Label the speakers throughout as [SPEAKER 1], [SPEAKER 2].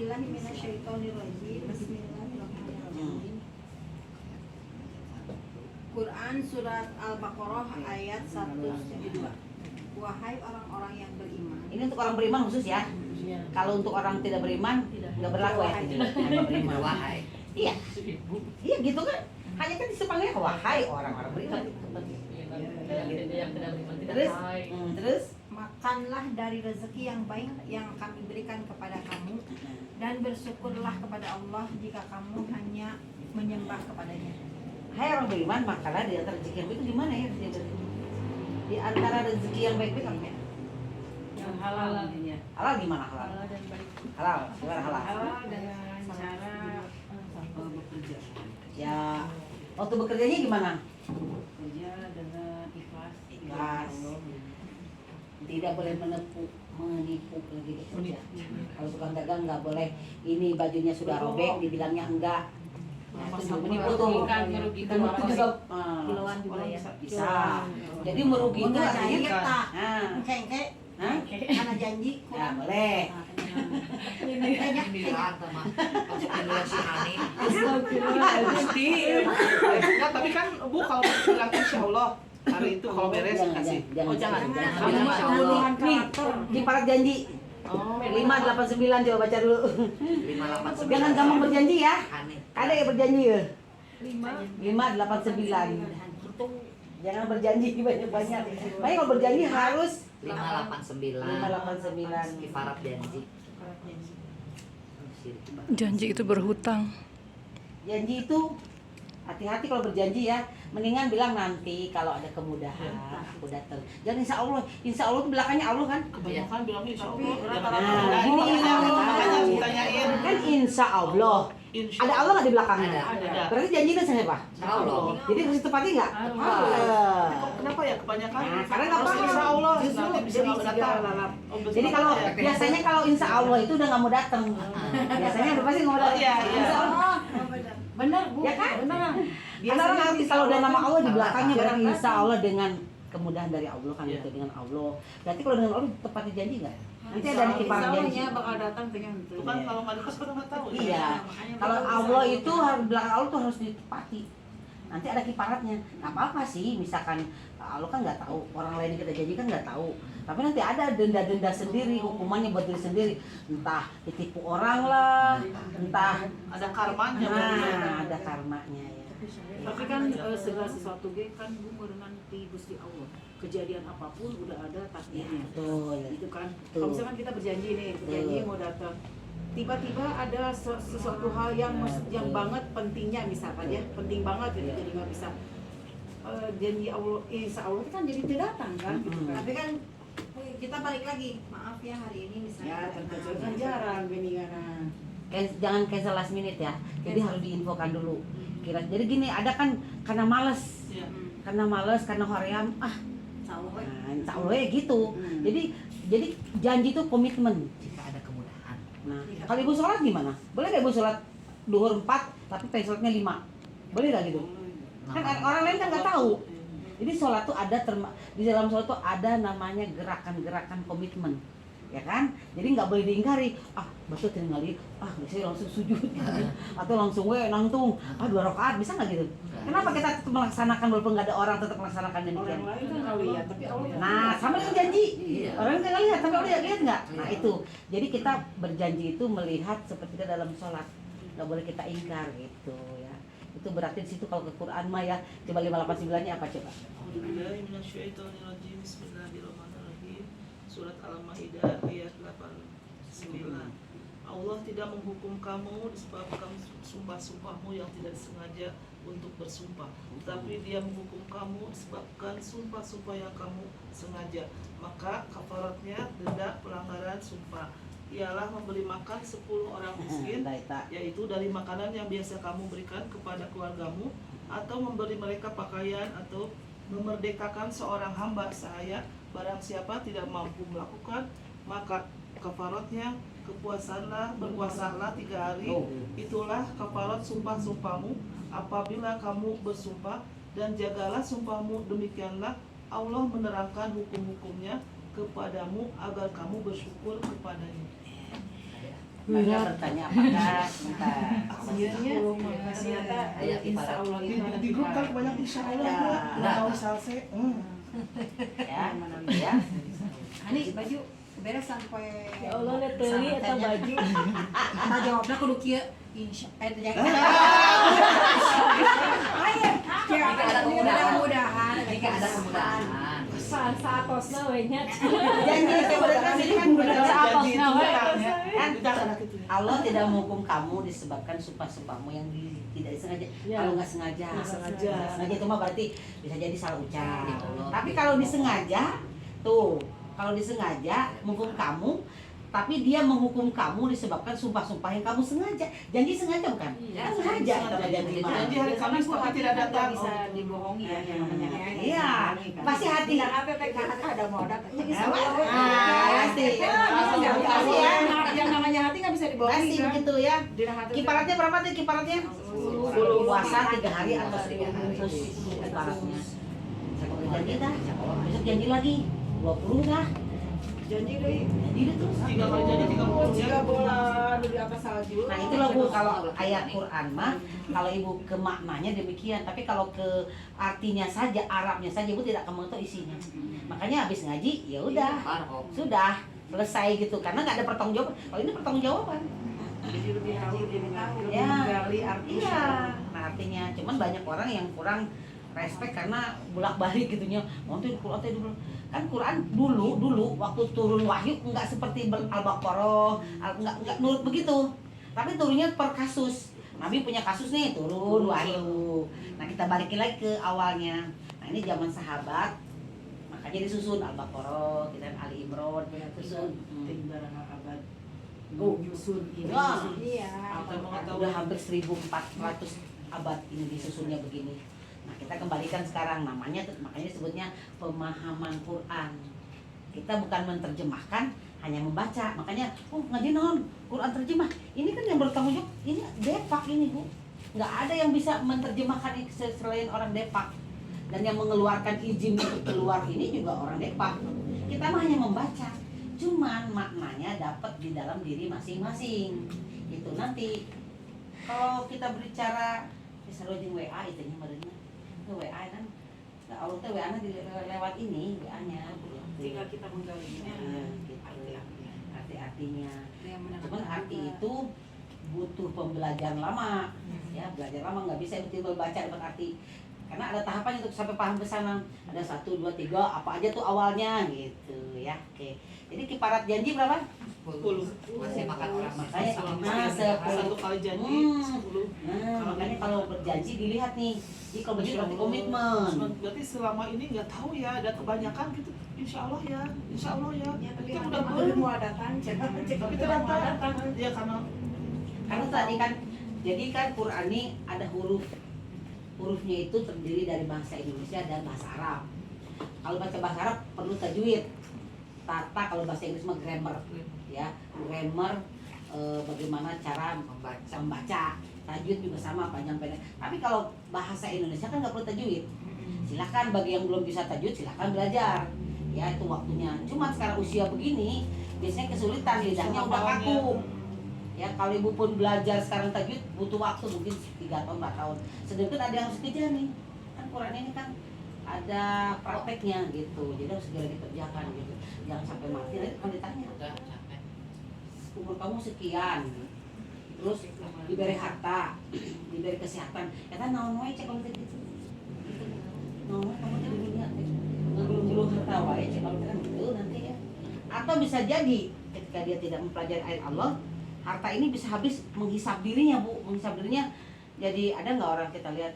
[SPEAKER 1] billahi minasyaitonirrajim. Bismillahirrahmanirrahim. Quran surat Al-Baqarah ayat 172. Wahai orang-orang yang beriman.
[SPEAKER 2] Ini untuk orang beriman khusus ya. Kalau untuk orang tidak beriman nggak berlaku ya. Tidak beriman. Wahai. Iya. Iya gitu kan. Hanya kan disepanggilnya wahai orang-orang beriman. Terus
[SPEAKER 1] Makanlah dari rezeki yang baik yang kami berikan kepada kamu dan bersyukurlah kepada Allah jika kamu hanya menyembah kepadanya.
[SPEAKER 2] hai orang beriman, makanlah di antara rezeki yang baik itu gimana ya? Di antara rezeki yang baik-baik apa ya?
[SPEAKER 3] Yang halal intinya.
[SPEAKER 2] Halal gimana halal?
[SPEAKER 3] Halal dan baik.
[SPEAKER 2] Halal, gimana halal?
[SPEAKER 3] Halal dengan cara bekerja.
[SPEAKER 2] Ya, waktu bekerjanya gimana?
[SPEAKER 3] Bekerja dengan ikhlas.
[SPEAKER 2] Ikhlas. Tidak boleh menipu lagi bekerja. Kalau tukang dagang nggak boleh. Ini bajunya sudah robek, dibilangnya enggak. Nah, itu juga menipu tuh.
[SPEAKER 3] Merugikan
[SPEAKER 2] Dan itu juga
[SPEAKER 1] Kiloan juga ya.
[SPEAKER 2] bisa. Jadi merugi itu
[SPEAKER 1] Enggak
[SPEAKER 2] artinya
[SPEAKER 1] jahit tak.
[SPEAKER 2] Nah,
[SPEAKER 1] Engke
[SPEAKER 2] hah?
[SPEAKER 1] karena janji
[SPEAKER 2] Ya
[SPEAKER 1] kurang.
[SPEAKER 2] boleh.
[SPEAKER 4] Nah, tapi kan Bu kalau bilang insya Allah hari itu kalau beres kasih.
[SPEAKER 2] Jangan.
[SPEAKER 1] Kamu
[SPEAKER 2] Jangan.
[SPEAKER 1] pembunuhan
[SPEAKER 2] Nih,
[SPEAKER 1] karakter.
[SPEAKER 2] di parat janji.
[SPEAKER 4] Oh,
[SPEAKER 2] 589 coba baca dulu.
[SPEAKER 5] 589.
[SPEAKER 2] Jangan gampang berjanji ya. Ada yang berjanji ya. 589. Jangan berjanji banyak-banyak. Makanya kalau berjanji harus 589.
[SPEAKER 5] Kifarat janji.
[SPEAKER 6] Janji itu berhutang.
[SPEAKER 2] Janji itu hati-hati kalau berjanji ya. Mendingan bilang nanti kalau ada kemudahan aku datang. Jangan insya Allah itu belakangnya Allah kan.
[SPEAKER 4] kebanyakan bilangnya insya Allah.
[SPEAKER 2] Nah,
[SPEAKER 4] Ini
[SPEAKER 2] ini
[SPEAKER 4] makanya ditanyain.
[SPEAKER 2] kan insya Allah.
[SPEAKER 4] Insya
[SPEAKER 2] Ada Allah nggak di belakangnya?
[SPEAKER 5] Ada.
[SPEAKER 2] Berarti janjinya sama siapa?
[SPEAKER 5] Allah.
[SPEAKER 2] Jadi harus ditepati nggak?
[SPEAKER 4] Kenapa ya kebanyakan?
[SPEAKER 2] Nah, karena nggak
[SPEAKER 4] harus
[SPEAKER 2] paham.
[SPEAKER 4] insya Allah
[SPEAKER 2] Justru
[SPEAKER 4] nanti bisa
[SPEAKER 2] jadi
[SPEAKER 4] nggak datang.
[SPEAKER 2] Jadi kalau biasanya kalau insya Allah itu udah nggak mau datang. Biasanya udah pasti nggak mau datang.
[SPEAKER 4] Iya, iya.
[SPEAKER 2] Insya Allah.
[SPEAKER 1] Benar Bu.
[SPEAKER 2] Ya kan?
[SPEAKER 1] Benar.
[SPEAKER 2] Karena orang ngerti kalau udah nama Allah di belakangnya berarti
[SPEAKER 1] Benar.
[SPEAKER 2] insya Allah dengan kemudahan dari Allah kan
[SPEAKER 4] Iya.
[SPEAKER 2] itu dengan Allah. Berarti kalau dengan Allah tepati janji nggak? Nanti ada kiparan janji.
[SPEAKER 1] bakal datang dengan itu.
[SPEAKER 4] Itu kan kalau nggak dikasih orang nggak tahu.
[SPEAKER 2] Iya. Kalau Allah itu harus belakang Allah tuh harus ditepati. Nanti ada kiparatnya. Nah, apa sih misalkan Allah kan nggak tahu, orang lain yang kita janji kan nggak tahu. Tapi nanti ada denda-denda sendiri, hukumannya buat diri sendiri. Entah ditipu orang lah, entah
[SPEAKER 4] Ada karmanya.
[SPEAKER 2] nah, ada karmanya ya.
[SPEAKER 7] Tapi kan segala sesuatu kan Bu merenang di Gusti Allah. Kejadian apapun udah ada
[SPEAKER 2] Ya,
[SPEAKER 7] takdirnya.
[SPEAKER 2] betul.
[SPEAKER 7] Itu kan.
[SPEAKER 2] Betul.
[SPEAKER 7] Kalau misalkan kita berjanji nih, berjanji mau datang. Tiba-tiba ada sesuatu hal yang yang banget pentingnya misalkan ya, penting banget gitu. Jadi nggak bisa janji Allah, insya Allah itu kan jadi tidak datang kan gitu kan.
[SPEAKER 1] Tapi kan kita balik lagi. Maaf ya hari ini misalnya.
[SPEAKER 7] Ya tentu saja jarang beningan.
[SPEAKER 2] Jangan cancel last minute ya. Jadi harus diinfokan dulu. Jadi gini, ada kan karena males,
[SPEAKER 4] Iya.
[SPEAKER 2] karena hoream,
[SPEAKER 1] Insya
[SPEAKER 2] insya Allah ya gitu. Jadi janji itu komitmen.
[SPEAKER 5] Jika ada kemudahan.
[SPEAKER 2] Nah, kalau ibu sholat gimana? Boleh nggak ibu sholat duhur 4, tapi sholatnya 5? Boleh nggak gitu? Kan orang lain kan nggak tahu. Jadi sholat tuh ada di dalam sholat tuh ada namanya gerakan-gerakan komitmen, ya kan? Jadi nggak boleh diingkari. Betul tinggal saya langsung sujud, atau langsung nangtung, 2 rakaat bisa nggak gitu? Kenapa kita tetap melaksanakan walaupun nggak ada orang tetap melaksanakan demikian?
[SPEAKER 7] Orang lain kan nggak lihat, tapi Allah kan.
[SPEAKER 2] Nah, sama dengan janji.
[SPEAKER 5] Iya.
[SPEAKER 2] Orang nggak lihat, tapi Allah lihat nggak? Nah
[SPEAKER 5] Iya.
[SPEAKER 2] itu. Jadi kita berjanji itu melihat seperti kita dalam sholat. Nggak boleh kita ingkar gitu ya. Itu berarti di situ kalau ke Quran mah ya. Coba 589-nya apa coba?
[SPEAKER 4] Bismillahirrahmanirrahim. Bismillahirrahmanirrahim. Surat Al-Maidah ayat 89. Allah tidak menghukum kamu disebabkan sumpah-sumpahmu yang tidak sengaja untuk bersumpah, tapi Dia menghukum kamu disebabkan sumpah-sumpah yang kamu sengaja. Maka kafaratnya denda pelanggaran sumpah ialah memberi makan 10 orang miskin, yaitu dari makanan yang biasa kamu berikan kepada keluargamu, atau memberi mereka pakaian, atau memerdekakan seorang hamba sahaya. Barang siapa tidak mampu melakukan, maka kafaratnya berpuasalah 3 hari. Itulah kafarat sumpah-sumpahmu apabila kamu bersumpah, dan jagalah sumpahmu. Demikianlah Allah menerangkan hukum-hukumnya kepadamu agar kamu bersyukur kepadanya.
[SPEAKER 2] Mereka bertanya apakah sebentar.
[SPEAKER 7] Kasihannya, ternyata insya Allah itu ada
[SPEAKER 4] Di grup kan banyak insya Allah ya. Nggak tahu salse.
[SPEAKER 2] Ya, ya.
[SPEAKER 1] Ani baju beres sampai
[SPEAKER 8] Ya Allah, lihat teli eta baju.
[SPEAKER 1] Nah jawabnya kudu kieu insya
[SPEAKER 5] Jika ada kemudahan.
[SPEAKER 1] mudah-mudahan
[SPEAKER 5] Jika ada kemudahan.
[SPEAKER 8] Saatosna we nya.
[SPEAKER 2] Janji sebenarnya ini kan benar
[SPEAKER 8] Saatosna we.
[SPEAKER 2] kan Allah tidak menghukum kamu disebabkan sumpah-sumpahmu yang tidak disengaja.
[SPEAKER 8] Ya.
[SPEAKER 2] Kalau nggak sengaja, sengaja itu mah berarti bisa jadi salah ucap.
[SPEAKER 5] Ya Allah.
[SPEAKER 2] Tapi kalau disengaja, tuh kalau disengaja menghukum kamu, tapi dia menghukum kamu disebabkan sumpah-sumpah yang kamu sengaja. Janji sengaja bukan?
[SPEAKER 5] Iya,
[SPEAKER 2] Kan sengaja sama janji mah.
[SPEAKER 4] Janji hari Kamis tapi tidak datang.
[SPEAKER 7] bisa dibohongi ya yang namanya.
[SPEAKER 2] Iya, pasti hati.
[SPEAKER 1] hati ada modal
[SPEAKER 2] Pasti. Pasti ya.
[SPEAKER 7] Yang namanya hati nggak bisa dibohongi
[SPEAKER 2] Pasti
[SPEAKER 7] kan?
[SPEAKER 2] begitu ya.
[SPEAKER 7] Dirahati.
[SPEAKER 2] Kiparatnya berapa tuh kiparatnya? Puasa 3 hari atau 1000 bungkus kiparatnya. Saya janji dah. Besok janji lagi 20 dah.
[SPEAKER 7] Janji deh.
[SPEAKER 2] Jadi itu terus.
[SPEAKER 4] 3 kali jadi 30
[SPEAKER 7] Jika
[SPEAKER 4] ya.
[SPEAKER 7] bola di atas salju.
[SPEAKER 2] Nah itulah Bu, kalau ayat Quran mah kalau Ibu ke maknanya demikian, tapi kalau ke artinya saja, Arabnya saja Ibu tidak akan mengetahui isinya. Makanya habis ngaji ya udah, sudah selesai gitu, karena nggak ada pertanggungjawaban. Kalau ini pertanggungjawaban.
[SPEAKER 7] Jadi lebih tahu, lebih tahu, lebih
[SPEAKER 2] Ya.
[SPEAKER 7] menggali artinya.
[SPEAKER 2] Iya. Nah artinya, cuman banyak orang yang kurang respect karena bolak-balik gitunya. Nanti Quran teh dulu. Kan Quran dulu waktu turun wahyu enggak seperti Al-Baqarah, enggak nurut begitu. Tapi turunnya per kasus. Nabi punya kasus nih, turun wahyu. Nah, kita balikin lagi ke awalnya. Nah, ini zaman sahabat. Makanya disusun Al-Baqarah, kita Ali Imran, susun.
[SPEAKER 7] Tim darah abad.
[SPEAKER 2] Oh.
[SPEAKER 7] Yusun ini.
[SPEAKER 2] Wah.
[SPEAKER 1] iya
[SPEAKER 2] Udah hampir 1400 abad ini disusunnya begini. Nah, kita kembalikan sekarang namanya makanya disebutnya pemahaman Quran. Kita bukan menerjemahkan, hanya membaca. Makanya, ngaji naon? Quran terjemah. Ini kan yang bertanggung jawab, ini Depak ini, Bu. Nggak ada yang bisa menerjemahkan selain orang Depak. Dan yang mengeluarkan izin untuk keluar ini juga orang Depak. Kita mah hanya membaca. Cuman maknanya dapat di dalam diri masing-masing. Itu nanti kalau kita berbicara misalnya di WA itu nya merenya. WA kan nah, Allah teh WA-nya lewat ini WA-nya
[SPEAKER 7] Tinggal kita menggalinya.
[SPEAKER 2] gitu. Arti-artinya. Cuman arti itu butuh pembelajaran lama. Ya, belajar lama nggak bisa tiba-tiba baca dapat arti. Karena ada tahapan untuk sampai paham ke sana. Ada 1 2 3 apa aja tuh awalnya gitu ya. Oke. Jadi kiparat janji berapa?
[SPEAKER 4] 10.
[SPEAKER 5] Masih makan orang.
[SPEAKER 2] Makanya
[SPEAKER 4] Selama satu kali janji 10.
[SPEAKER 2] Nah, makanya kalau berjanji dilihat nih. Jadi kalau berjanji berarti komitmen.
[SPEAKER 4] Berarti selama ini nggak tahu ya, ada kebanyakan gitu. Insya Allah ya, Insya Allah ya.
[SPEAKER 7] Ya, tapi
[SPEAKER 4] Itu
[SPEAKER 7] ada
[SPEAKER 4] udah
[SPEAKER 7] mau datang,
[SPEAKER 4] tapi ternyata ya karena
[SPEAKER 2] Karena tadi kan, jadi kan Quran ini ada hurufnya itu terdiri dari bahasa Indonesia dan bahasa Arab. Kalau baca bahasa Arab perlu tajwid, tata. Kalau bahasa Inggris mah grammar, ya grammar bagaimana cara membaca. Tajwid juga sama panjang pendek. Tapi kalau bahasa Indonesia kan nggak perlu tajwid. Silakan bagi yang belum bisa tajwid silakan belajar. Ya itu waktunya. Cuma sekarang usia begini biasanya kesulitan, lidahnya udah kaku. Ya kalau ibu pun belajar sekarang tajwid butuh waktu mungkin 3 tahun 4 tahun. Sedangkan ada yang harus kerja nih. Kan Quran ini kan ada prakteknya gitu. Jadi harus segera dikerjakan gitu. Jangan sampai mati nanti kan ditanya. Umur kamu sekian. Terus diberi harta, diberi kesehatan. Kata naon wae cek kalau gitu. Naon wae kamu di dunia ngelulung harta wae cek kalau gitu nanti ya. Atau bisa jadi ketika dia tidak mempelajari ayat Allah, harta ini bisa habis menghisap dirinya, Bu. Menghisap dirinya. Jadi ada nggak orang kita lihat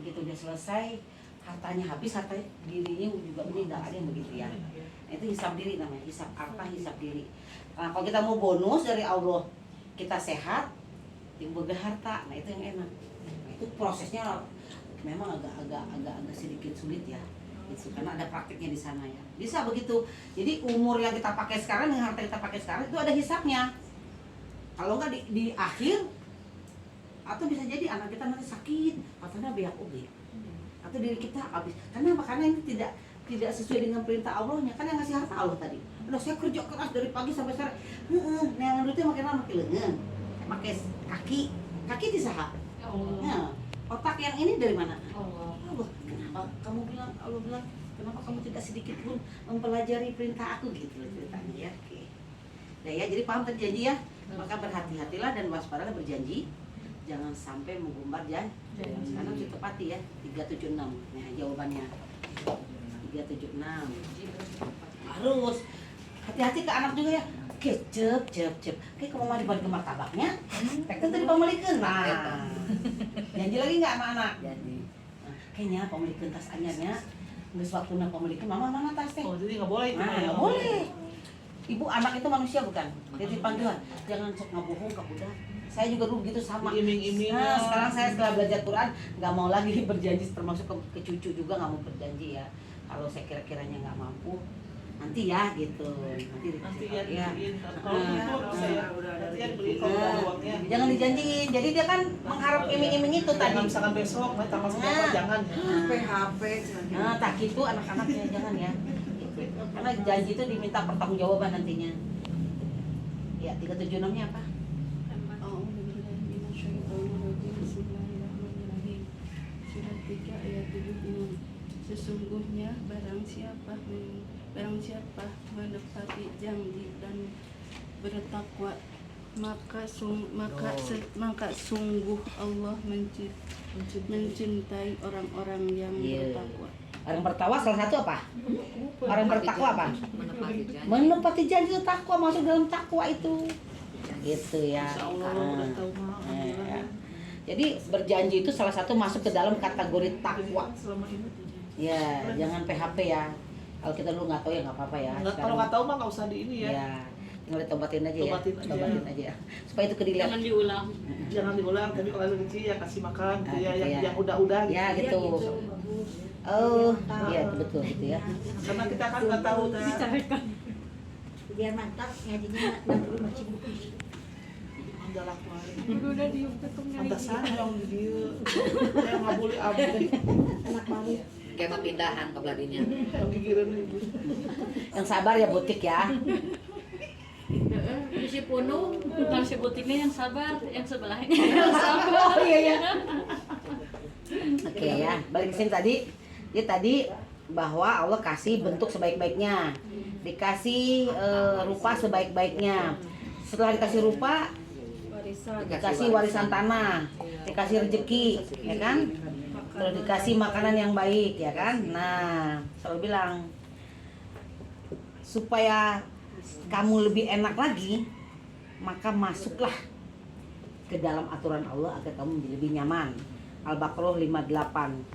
[SPEAKER 2] begitu dia selesai hartanya habis, harta dirinya juga meninggal, ada yang begitu ya. Nah, itu hisap diri namanya, hisap harta, hisap diri. Nah, kalau kita mau bonus dari Allah, kita sehat, timbul harta, nah itu yang enak. Nah, itu prosesnya memang agak sedikit sulit ya. Gitu, karena ada praktiknya di sana ya. Bisa begitu. Jadi umur yang kita pakai sekarang dengan harta yang kita pakai sekarang itu ada hisapnya. Kalau nggak di akhir, atau bisa jadi anak kita nanti sakit, katanya biak oge, atau diri kita habis. Karena ini tidak tidak sesuai dengan perintah Allahnya, kan yang ngasih harta Allah tadi. Udah saya kerja keras dari pagi sampai sore. Neangan duitnya makin lama makin lengan, pakai kaki disaha. Nah, otak yang ini dari mana? Allah. Kenapa kamu bilang, Allah bilang, kenapa kamu tidak sedikit pun mempelajari perintah aku gitu ceritanya ya. Oke. Nah ya, jadi paham tadi janji ya. Maka berhati-hatilah dan waspadalah berjanji. Jangan sampai menggumbar janji. Karena harus ditepati ya. 376. Nah, jawabannya 376. Harus hati-hati ke anak juga ya. Oke, cep. Oke, kamu mau dibagi martabaknya? Tekten tadi pamelikeun. Nah. Janji lagi enggak sama anak? Janji. Nah, kayaknya pamelikeun tas anyarnya. Geus waktuna pamelikeun, mama mana tas teh?
[SPEAKER 4] Oh, jadi nggak boleh itu.
[SPEAKER 2] Nah, nggak boleh. Ibu anak itu manusia bukan? Jadi panggilan. Jangan sok ngabohong ke budak. Saya juga dulu gitu sama.
[SPEAKER 4] Iming-iming.
[SPEAKER 2] Nah, sekarang saya setelah belajar Quran nggak mau lagi berjanji, termasuk ke cucu juga nggak mau berjanji ya. Kalau saya kira-kiranya nggak mampu, nanti ya gitu.
[SPEAKER 4] Nanti ya
[SPEAKER 2] ya.
[SPEAKER 4] dibeliin. Kalau gitu saya nanti ya beli kalau ada uangnya.
[SPEAKER 2] Jangan dijanjiin. Jadi dia kan mengharap iming-iming itu tadi.
[SPEAKER 4] Jangan misalkan besok, main tanggal seberapa
[SPEAKER 2] Nah.
[SPEAKER 4] jangan ya.
[SPEAKER 7] HP.
[SPEAKER 2] Nah, tak gitu anak-anaknya jangan ya. Gitu. Karena janji itu diminta pertanggungjawaban nantinya. Ya, 376-nya apa?
[SPEAKER 9] Bismillahirrahmanirrahim. Surat 3 ayat 76. Sesungguhnya barang siapa menepati janji dan bertakwa maka sungguh Allah mencintai orang-orang yang
[SPEAKER 2] Iya.
[SPEAKER 9] bertakwa.
[SPEAKER 2] Orang bertakwa salah satu apa? Orang bertakwa apa?
[SPEAKER 5] Menepati janji.
[SPEAKER 2] Menepati janji itu takwa, masuk dalam takwa itu. Gitu ya.
[SPEAKER 4] Insya Allah udah tahu mah.
[SPEAKER 2] Ya. Jadi berjanji itu salah satu masuk ke dalam kategori takwa.
[SPEAKER 4] Selama ini.
[SPEAKER 2] Ya, jangan PHP ya. Kalau kita dulu nggak tahu ya nggak apa-apa ya.
[SPEAKER 4] Kalau nggak tahu mah nggak usah di ini ya.
[SPEAKER 2] Ya, tinggal ditobatin aja ya.
[SPEAKER 4] Tobatin aja.
[SPEAKER 2] Supaya itu kedilihat.
[SPEAKER 8] diulang.
[SPEAKER 4] Jangan diulang, tapi kalau ada kecil ya kasih makan gitu ya,
[SPEAKER 2] Iya.
[SPEAKER 4] yang udah-udah gitu.
[SPEAKER 2] Ya gitu. Oh, iya betul gitu ya.
[SPEAKER 4] Karena kita kan nggak tahu dah.
[SPEAKER 1] Biar mantap ngajinya 65 Cibuku.
[SPEAKER 4] Anda lakukan.
[SPEAKER 8] Udah diumpet
[SPEAKER 4] Anda sana yang dia. Saya nggak boleh abdi.
[SPEAKER 1] Anak baru.
[SPEAKER 5] Kayak mau pindahan ke Beladinya.
[SPEAKER 4] Yang gigiran ibu.
[SPEAKER 2] Yang sabar ya butik ya.
[SPEAKER 8] Si Punung bukan si butiknya yang sabar, yang sebelahnya yang sabar.
[SPEAKER 2] Oh iya ya. Oke ya, balik ke sini tadi. Dia tadi bahwa Allah kasih bentuk sebaik-baiknya, dikasih rupa sebaik-baiknya. Setelah dikasih rupa, dikasih warisan tanah, dikasih rezeki, ya kan? Terus dikasih makanan yang baik, ya kan? Nah, selalu bilang supaya kamu lebih enak lagi, maka masuklah ke dalam aturan Allah agar kamu menjadi lebih nyaman. Al-Baqarah 58.